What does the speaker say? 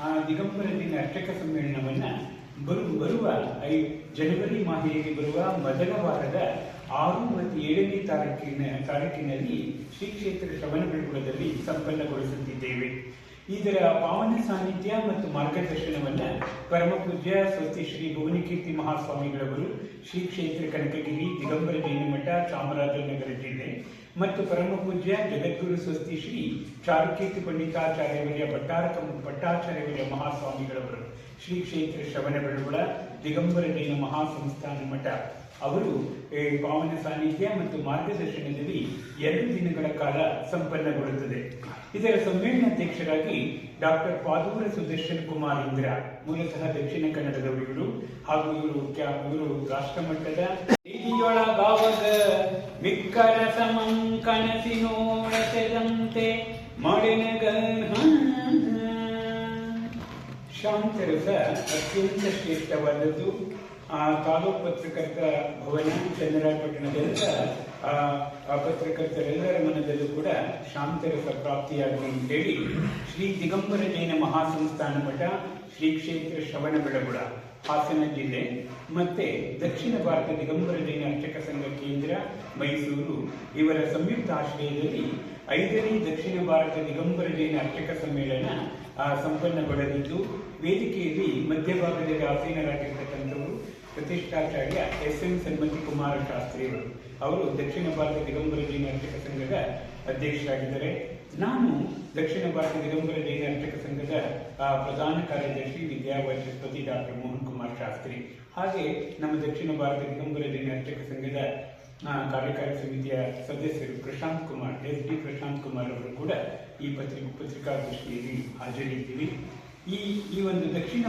ಆ ದಿಗಂಬರ ದಿನ ಅರ್ಚಕ ಸಮ್ಮೇಳನವನ್ನು ಬರುವ ಜನವರಿ ಮಾಹೆಯಲ್ಲಿ ಬರುವ ಮೊದಲ ವಾರದ 6 ಮತ್ತು 7ನೇ ತಾರೀಕಿನಲ್ಲಿ ಶ್ರೀ ಕ್ಷೇತ್ರ ಶ್ರವಣಬೆಳಗೊಳದಲ್ಲಿ ಸಂಪನ್ನಗೊಳಿಸುತ್ತಿದ್ದೇವೆ. ಇದರ ಪಾವನ ಸಾನ್ನಿಧ್ಯ ಮತ್ತು ಮಾರ್ಗದರ್ಶನವನ್ನು ಪರಮ ಪೂಜ್ಯ ಸ್ವಸ್ತಿ ಶ್ರೀ ಭುವನಕೀರ್ತಿ ಮಹಾಸ್ವಾಮಿಗಳವರು ಶ್ರೀ ಕ್ಷೇತ್ರ ಕನಕಗಿರಿ ದಿಗಂಬರ ಜೈನ ಮಠ ಚಾಮರಾಜನಗರ ಜಿಲ್ಲೆ ಮತ್ತು ಪರಮ ಪೂಜ್ಯ ಜಗದ್ಗುರು ಸ್ವಸ್ತಿ ಶ್ರೀ ಚಾರುಕೀರ್ತಿ ಪಂಡಿತಾಚಾರ್ಯವರ್ಯ ಭಟ್ಟಾಚಾರ್ಯವರ್ಯ ಮಹಾಸ್ವಾಮಿಗಳವರು ಶ್ರೀ ಕ್ಷೇತ್ರ ಶ್ರವಣಬೆಳಗೊಳ ದಿಗಂಬರ ಜೈನ ಮಹಾಸಂಸ್ಥಾನ ಮಠ ಅವರು ಪಾವನ ಸಾನ್ನಿಧ್ಯ ಮತ್ತು ಮಾರ್ಗದರ್ಶನದಲ್ಲಿ 2 ದಿನಗಳ ಕಾಲ ಸಂಪನ್ನಗೊಳ್ಳುತ್ತದೆ. ಇದರ ಸಮ್ಮೇಳನಾಧ್ಯಕ್ಷರಾಗಿ ಡಾಕ್ಟರ್ ಪಾದೂರ ಸುದರ್ಶನ್ ಕುಮಾರ್ ಇಂದ್ರ, ಮೂಲತಃ ದಕ್ಷಿಣ ಕನ್ನಡದವರು ಹಾಗೂ ಇವರು ರಾಷ್ಟ್ರಮಟ್ಟದ ನಿಧಿಯೊಳಗಾವದ ವಿಕ್ಕರ ಸಮಂ ಕನಸಿನೋಳಸೆದಂತೆ ಮಾಡಿನಗ ಶಾಂತರಸ ಅತ್ಯಂತ ಶ್ರೇಷ್ಠವಾದದ್ದು. ತಾಲೂಕು ಪತ್ರಕರ್ತ ಭವನ ಚನ್ನರಾಯಪಟ್ಟಣದ ಪತ್ರಕರ್ತರೆಲ್ಲರ ಮನದಲ್ಲೂ ಕೂಡ ಶಾಂತರಸ ಪ್ರಾಪ್ತಿಯಾಗಲಿ ಅಂತೇಳಿ ಶ್ರೀ ದಿಗಂಬರ ಜೈನ ಮಹಾಸಂಸ್ಥಾನ ಮಠ ಶ್ರೀ ಕ್ಷೇತ್ರ ಶ್ರವಣಬೆಳಗೊಳ ಹಾಸನ ಜಿಲ್ಲೆ ಮತ್ತೆ ದಕ್ಷಿಣ ಭಾರತ ದಿಗಂಬರ ಜೈನ ಅರ್ಚಕ ಸಂಘ ಕೇಂದ್ರ ಮೈಸೂರು ಇವರ ಸಂಯುಕ್ತ ಆಶ್ರಯದಲ್ಲಿ 5ನೇ ದಕ್ಷಿಣ ಭಾರತ ದಿಗಂಬರ ಜೈನ ಅರ್ಚಕ ಸಮ್ಮೇಳನ ಸಂಪನ್ನಗೊಳ್ಳಲಿದ್ದು, ವೇದಿಕೆಯಲ್ಲಿ ಮಧ್ಯಭಾಗದಲ್ಲಿ ಆಸೀನರಾಗಿರ್ತಕ್ಕಂಥವರು ಪ್ರತಿಷ್ಠಾಚಾರ್ಯ ಎಸ್.ಎಂ. ಸನ್ಮತಿ ಕುಮಾರ ಶಾಸ್ತ್ರಿಯವರು. ಅವರು ದಕ್ಷಿಣ ಭಾರತ ದಿಗಂಬರ ಜೈನ ಅರ್ಚಕ ಸಂಘದ ಅಧ್ಯಕ್ಷರಾಗಿದ್ದಾರೆ. ನಾನು ದಕ್ಷಿಣ ಭಾರತ ದಿಗಂಬರ ಜೈನ ಅರ್ಚಕ ಸಂಘದ ಪ್ರಧಾನ ಕಾರ್ಯದರ್ಶಿ ವಿದ್ಯಾವಾಚಸ್ಪತಿ ಡಾಕ್ಟರ್ ಮೋಹನ್ ಕುಮಾರ್ ಶಾಸ್ತ್ರಿ. ಹಾಗೆ ನಮ್ಮ ದಕ್ಷಿಣ ಭಾರತ ದಿಗಂಬರ ಜೈನ ಅರ್ಚಕ ಸಂಘದ ಕಾರ್ಯಕಾರಿ ಸಮಿತಿಯ ಸದಸ್ಯರು ಪ್ರಶಾಂತ್ ಕುಮಾರ್, ಎಸ್.ಡಿ. ಪ್ರಶಾಂತ್ ಕುಮಾರ್ ಅವರು ಕೂಡ ಈ ಪತ್ರಿಕಾಗೋಷ್ಠಿಯಲ್ಲಿ ಹಾಜರಿದ್ದೀವಿ. ಈ ಒಂದು ದಕ್ಷಿಣ